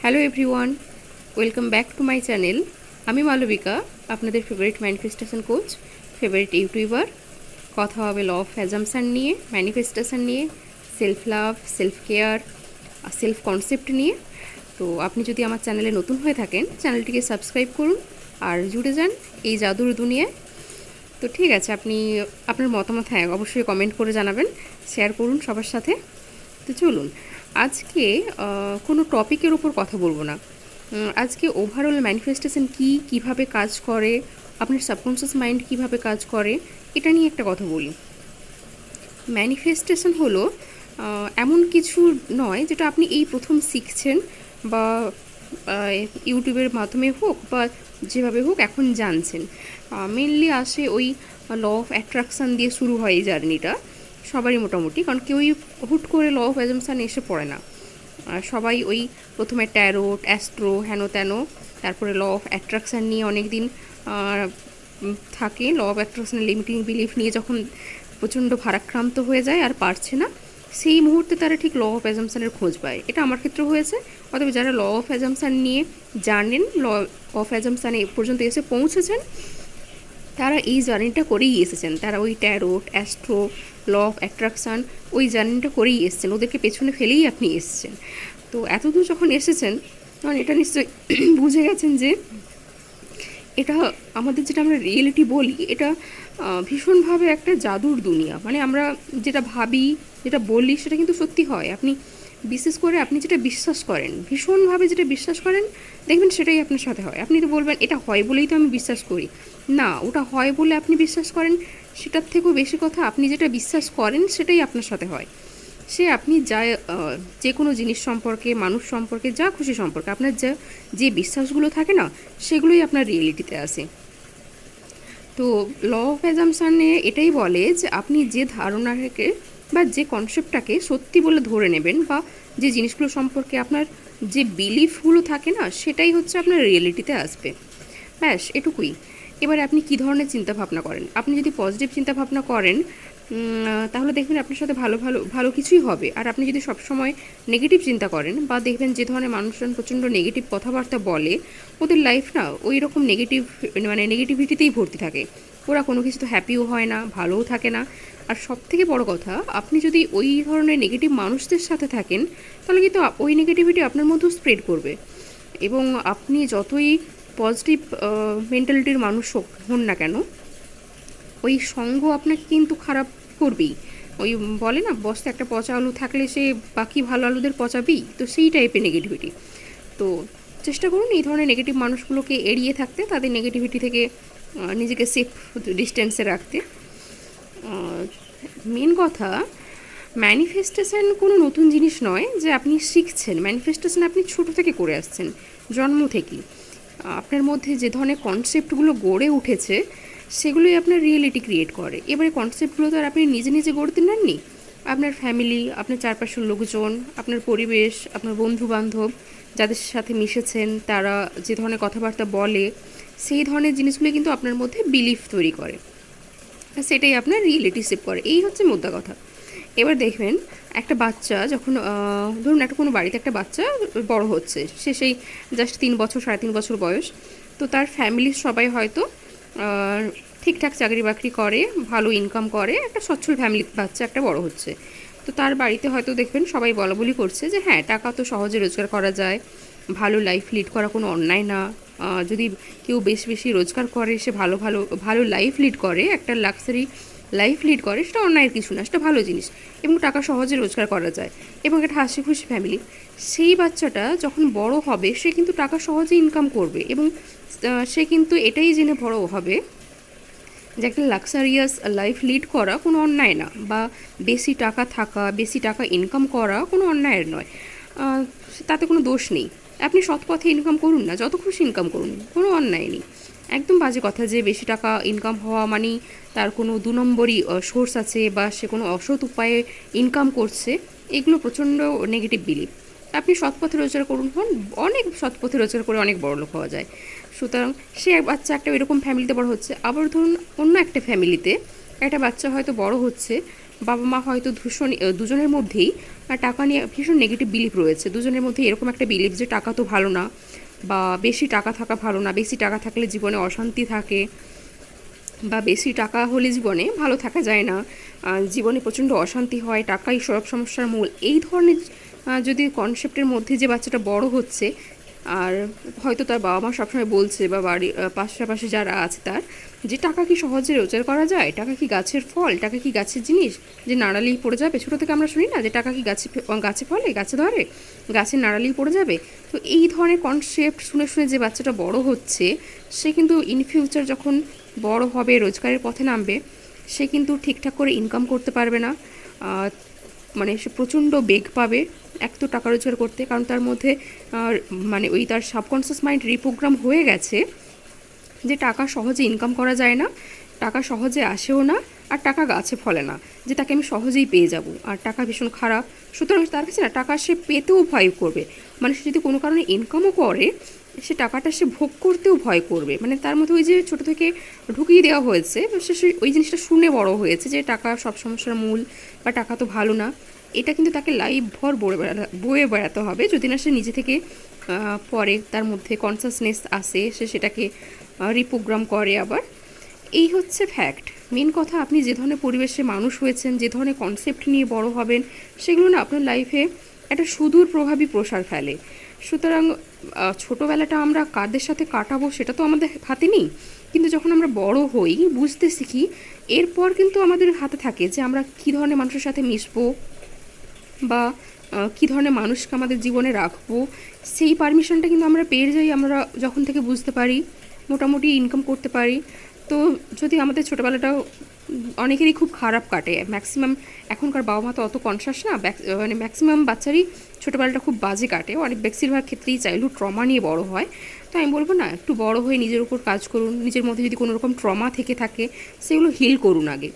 Hello everyone, welcome back to my channel. আমি মালবিকা, আপনাদের favourite manifestation coach, favourite YouTuber. কথা হবে ল অফ অ্যাজাম্পশন নিয়ে, ম্যানিফেস্টেশন নিয়ে, self love, self care, self concept নিয়ে। তো আপনি যদি আমার চ্যানেলে নতুন হয়ে থাকেন, চ্যানেলটিকে সাবস্ক্রাইব করুন আর জুড়ে যান এই জাদুর দুনিয়ায়। তো ঠিক আছে, আপনি আপনার মতামত অবশ্যই কমেন্ট করে জানাবেন, শেয়ার করুন সবার সাথে। তো চলুন, আজকে কোনো টপিকের উপর কথা বলবো না। আজকে ওভারঅল ম্যানিফেস্টেশন কিভাবে কাজ করে, আপনার সাবকনশিয়াস মাইন্ড কিভাবে কাজ করে, এটা নিয়ে একটা কথা বলি। ম্যানিফেস্টেশন হলো এমন কিছু নয় যেটা আপনি এই প্রথম শিখছেন বা ইউটিউবের মাধ্যমে হোক বা যেভাবে হোক এখন জানছেন। মেনলি আসে ওই ল অফ অ্যাট্রাকশান দিয়ে শুরু হয় এই জার্নিটা সবারই মোটামুটি, কারণ কেউই হুট করে ল অফ অ্যাজাম্পশান এসে পড়ে না। সবাই ওই প্রথমে ট্যারোট, অ্যাস্ট্রো, হেন তেন, তারপরে ল অফ অ্যাট্রাকশান নিয়ে অনেক দিন থাকে। ল অফ অ্যাট্রাকশানের লিমিটিং বিলিফ নিয়ে যখন প্রচণ্ড ভারাক্রান্ত হয়ে যায় আর পারছে না, সেই মুহূর্তে তারা ঠিক ল অফ অ্যাজাম্পশানের খোঁজ পায়। এটা আমার ক্ষেত্রেও হয়েছে। অতএব যারা ল অফ অ্যাজাম্পশান নিয়ে জানেন, ল অফ অ্যাজাম্পশানে পর্যন্ত এসে পৌঁছেছেন, তারা এই জার্নিটা করেই এসেছেন। তারা ওই tarot, astro, law of attraction ওই জার্নিটা করেই এসেছেন, ওদেরকে পেছনে ফেলেই আপনি এসেছেন। তো এতদূর যখন এসেছেন, তখন এটা নিশ্চয়ই বুঝে গেছেন যে এটা আমাদের যেটা আমরা রিয়েলিটি বলি, এটা ভীষণভাবে একটা জাদুর দুনিয়া। মানে আমরা যেটা ভাবি, যেটা বলি, সেটা কিন্তু সত্যি হয়। আপনি বিশেষ করে আপনি যেটা বিশ্বাস করেন, ভীষণভাবে যেটা বিশ্বাস করেন, দেখবেন সেটাই আপনার সাথে হয়। আপনি তো বলবেন এটা হয় বলেই তো আমি বিশ্বাস করি। না, ওটা হয় বলে আপনি বিশ্বাস করেন, সেটার থেকেও বেশি কথা, আপনি যেটা বিশ্বাস করেন সেটাই আপনার সাথে হয়। সে আপনি যে কোনো জিনিস সম্পর্কে, মানুষ সম্পর্কে, যা খুশি সম্পর্কে আপনার যে বিশ্বাসগুলো থাকে না, সেগুলোই আপনার রিয়েলিটিতে আসে। তো ল অফ অ্যাজাম্পশানে এটাই বলে যে আপনি যে ধারণাটাকে বা যে কনসেপ্টটাকে সত্যি বলে ধরে নেবেন, বা যে জিনিসগুলো সম্পর্কে আপনার যে বিলিফগুলো থাকে না, সেটাই হচ্ছে আপনার রিয়েলিটিতে আসবে। ব্যাস এটুকুই। এবারে আপনি কী ধরনের চিন্তাভাবনা করেন। আপনি যদি পজিটিভ চিন্তাভাবনা করেন, তাহলে দেখবেন আপনার সাথে ভালো ভালো ভালো কিছুই হবে। আর আপনি যদি সবসময় নেগেটিভ চিন্তা করেন, বা দেখবেন যে ধরনের মানুষজন প্রচণ্ড নেগেটিভ কথাবার্তা বলে, ওদের লাইফ না ওই রকম নেগেটিভিটিতেই ভর্তি থাকে। ওরা কোনো কিছু তো হ্যাপিও হয় না, ভালোও থাকে না। আর সব থেকে বড় কথা, আপনি যদি ওই ধরনের নেগেটিভ মানুষদের সাথে থাকেন, তাহলে কিন্তু ওই নেগেটিভিটি আপনার মধ্যেও স্প্রেড করবে। এবং আপনি যতই পজিটিভ মেন্টালিটির মানুষ হন না কেন, ওই সঙ্গ আপনাকে কিন্তু খারাপ করবেই। ওই বলে না, বস্তায় একটা পচা আলু থাকলে সে বাকি ভালো আলুদের পচাবেই, তো সেই টাইপের নেগেটিভিটি। তো চেষ্টা করুন এই ধরনের নেগেটিভ মানুষগুলোকে এড়িয়ে থাকতে, তাদের নেগেটিভিটি থেকে নিজেকে সেফ ডিস্টেন্সে রাখতে। মেন কথা, ম্যানিফেস্টেশন কোনো নতুন জিনিস নয় যে আপনি শিখছেন। ম্যানিফেস্টেশন আপনি ছোটো থেকে করে আসছেন, জন্ম থেকেই। আপনার মধ্যে যে ধরনের কনসেপ্টগুলো গড়ে উঠেছে, সেগুলোই আপনার রিয়েলিটি ক্রিয়েট করে। এবারে কনসেপ্টগুলো তো আর আপনি নিজে নিজে গড়তে নেননি। আপনার ফ্যামিলি, আপনার চারপাশের লোকজন, আপনার পরিবেশ, আপনার বন্ধুবান্ধব, যাদের সাথে মিশেছেন, তারা যে ধরনের কথাবার্তা বলে, সেই ধরনের জিনিসগুলো কিন্তু আপনার মধ্যে বিলিফ তৈরি করে, সেটাই আপনার রিয়েলিটি সেভ করে। এই হচ্ছে মোদ্দা কথা। এবার দেখবেন, একটা বাচ্চা যখন ধরুন একটা কোনো বাড়িতে একটা বাচ্চা বড় হচ্ছে, সে সেই জাস্ট 3 বছর, 3.5 বছর বয়স। তো তার ফ্যামিলির সবাই হয়তো ঠিকঠাক চাকরি বাকরি করে, ভালো ইনকাম করে, একটা সচ্ছল ফ্যামিলির বাচ্চা একটা বড় হচ্ছে। তো তার বাড়িতে হয়তো দেখবেন সবাই বলাবলি করছে যে হ্যাঁ, টাকা তো সহজে রোজগার করা যায়, ভালো লাইফ লিড করা কোনো অন্যায় না। যদি কেউ বেশি বেশি রোজগার করে, সে ভালো ভালো ভালো লাইফ লিড করে, একটা লাক্সারি লাইফ লিড করে, সেটা অন্যায়ের কিছু না, সেটা ভালো জিনিস। এবং টাকা সহজে রোজগার করা যায়, এবং একটা হাসি খুশি ফ্যামিলি। সেই বাচ্চাটা যখন বড় হবে, সে কিন্তু টাকা সহজে ইনকাম করবে, এবং সে কিন্তু এটাই জেনে বড় হবে যে একটা লাক্সারিয়াস লাইফ লিড করা কোনো অন্যায় না, বা বেশি টাকা থাকা, বেশি টাকা ইনকাম করা কোনো অন্যায়ের নয়। তাতে কোনো দোষ নেই। আপনি সৎ পথে ইনকাম করুন না, যত খুশি ইনকাম করুন, কোনো অন্যায় নেই। একদম বাজে কথা যে বেশি টাকা ইনকাম হওয়া মানেই তার কোনো 2 নম্বরই সোর্স আছে, বা সে কোনো অসৎ উপায়ে ইনকাম করছে। এগুলো প্রচণ্ড নেগেটিভ বিলিভ। আপনি সৎ পথে রোজগার করুন, অনেক সৎ পথে রোজগার করে অনেক বড়লোক হওয়া যায়। সুতরাং সে বাচ্চা একটা এরকম ফ্যামিলিতে বড় হচ্ছে। আবার ধরুন অন্য একটা ফ্যামিলিতে একটা বাচ্চা হয়তো বড় হচ্ছে, বাবা মা হয়তো দুজনের মধ্যেই আর টাকা নিয়ে ভীষণ নেগেটিভ বিলিফ রয়েছে দুজনের মধ্যে, এরকম একটা বিলিফ যে টাকা তো ভালো না, বা বেশি টাকা থাকা ভালো না, বেশি টাকা থাকলে জীবনে অশান্তি থাকে, বা বেশি টাকা হলে জীবনে ভালো থাকা যায় না, জীবনে প্রচণ্ড অশান্তি হয়, টাকাই সব সমস্যার মূল, এই ধরনের যদি কনসেপ্টের মধ্যে যে বাচ্চাটা বড় হচ্ছে, আর হয়তো তার বাবা মা সবসময় বলছে বা বাড়ি পাশাপাশি যারা আছে তার, যে টাকা কি সহজে রোজগার করা যায়, টাকা কি গাছের ফল, টাকা কি গাছের জিনিস যে নাড়ালেই পড়ে যাবে। ছোটো থেকে আমরা শুনি না যে টাকা কি গাছে ফলে, গাছে ধরে, গাছের নাড়ালেই পড়ে যাবে। তো এই ধরনের কনসেপ্ট শুনে শুনে যে বাচ্চাটা বড় হচ্ছে, সে কিন্তু ইন ফিউচার যখন বড় হবে, রোজগারের পথে নামবে, সে কিন্তু ঠিকঠাক করে ইনকাম করতে পারবে না। মানে সে প্রচণ্ড বেগ পাবে এক তো টাকা রোজগার করতে, কারণ তার মধ্যে মানে ওই তার সাবকনসিয়াস মাইন্ড রিপ্রোগ্রাম হয়ে গেছে যে টাকা সহজে ইনকাম করা যায় না, টাকা সহজে আসেও না, আর টাকা গাছে ফলে না, যে তাকে আমি সহজেই পেয়ে যাব, আর টাকা ভীষণ খারাপ। সুতরাং তার কাছে না টাকা সে পেতেও ভয় করবে, মানে সে যদি কোনো কারণে ইনকামও করে, সে টাকাটা সে ভোগ করতেও ভয় করবে। মানে তার মধ্যে ওই যে ছোটো থেকে ঢুকিয়ে দেওয়া হয়েছে, সে ওই জিনিসটা শুনে বড় হয়েছে যে টাকা সব সমস্যার মূল, বা টাকা তো ভালো না। এটা কিন্তু তাকে লাইফ ভর বয়ে বেড়াতে হবে, যদি না সে নিজে থেকে পরে তার মধ্যে কনসাসনেস আসে, সে সেটাকে রিপ্রোগ্রাম করে আবার। এই হচ্ছে ফ্যাক্ট। মেন কথা, আপনি যে ধরনের পরিবেশে মানুষ হয়েছেন, যে ধরনের কনসেপ্ট নিয়ে বড় হবেন, সেগুলো না আপনার লাইফে একটা সুদূর প্রভাবী প্রসার ফেলে। সুতরাং ছোটোবেলাটা আমরা কাদের সাথে কাটাবো সেটা তো আমাদের হাতে নেই, কিন্তু যখন আমরা বড় হই, বুঝতে শিখি, এরপর কিন্তু আমাদের হাতে থাকে যে আমরা কী ধরনের মানুষের সাথে মিশবো, বা কী ধরনের মানুষকে আমাদের জীবনে রাখবো। সেই পারমিশনটা কিন্তু আমরা পেয়ে যাই আমরা যখন থেকে বুঝতে পারি, মোটামুটি ইনকাম করতে পারি। তো যদি আমাদের ছোটোবেলাটাও অনেকেরই খুব খারাপ কাটে, ম্যাক্সিমাম এখনকার বাবা মা তো অত কনসাস না, মানে ম্যাক্সিমাম বাচ্চারই ছোটোবেলাটা খুব বাজে কাটে, অনেক বেশিরভাগ ক্ষেত্রেই চাইল্ডহুড ট্রমা নিয়ে বড় হয়। তো আমি বলবো না, একটু বড় হয়ে নিজের উপর কাজ করুন, নিজের মধ্যে যদি কোনো রকম ট্রমা থেকে থাকে সেগুলো হিল করুন আগে।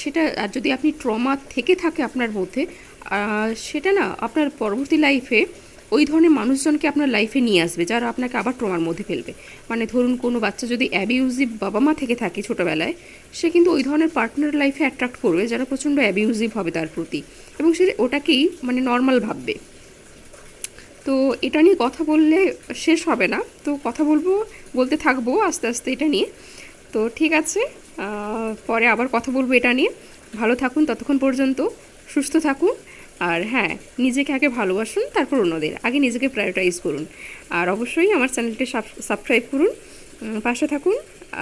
সেটা, আর যদি আপনি ট্রমা থেকে থাকে আপনার মধ্যে, সেটা না আপনার পরবর্তী লাইফে ওই ধরনের মানুষজনকে আপনার লাইফে নিয়ে আসবে যারা আপনাকে আবার ট্রমার মধ্যে ফেলবে। মানে ধরুন কোনো বাচ্চা যদি অ্যাবিউজিভ বাবা মা থেকে থাকে ছোটোবেলায়, সে কিন্তু ওই ধরনের পার্টনার লাইফে অ্যাট্রাক্ট করবে যারা প্রচণ্ড অ্যাবিউজিভ হবে তার প্রতি, এবং সে ওটাকেই মানে নর্মাল ভাববে। তো এটা নিয়ে কথা বললে শেষ হবে না, তো কথা বলতে থাকবো আস্তে আস্তে এটা নিয়ে। তো ঠিক আছে, পরে আবার কথা বলবো এটা নিয়ে। ভালো থাকুন ততক্ষণ পর্যন্ত, সুস্থ থাকুন, আর হ্যাঁ, নিজেকে আগে ভালোবাসুন, তারপর অন্যদের, আগে নিজেকে প্রায়োরিটাইজ করুন। আর অবশ্যই আমার চ্যানেলটি সাবস্ক্রাইব করুন, পাশে থাকুন।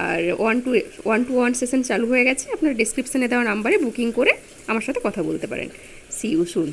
আর 1-to-1 সেশন চালু হয়ে গেছে, আপনার ডিসক্রিপশানে দেওয়া নাম্বারে বুকিং করে আমার সাথে কথা বলতে পারেন। See you soon.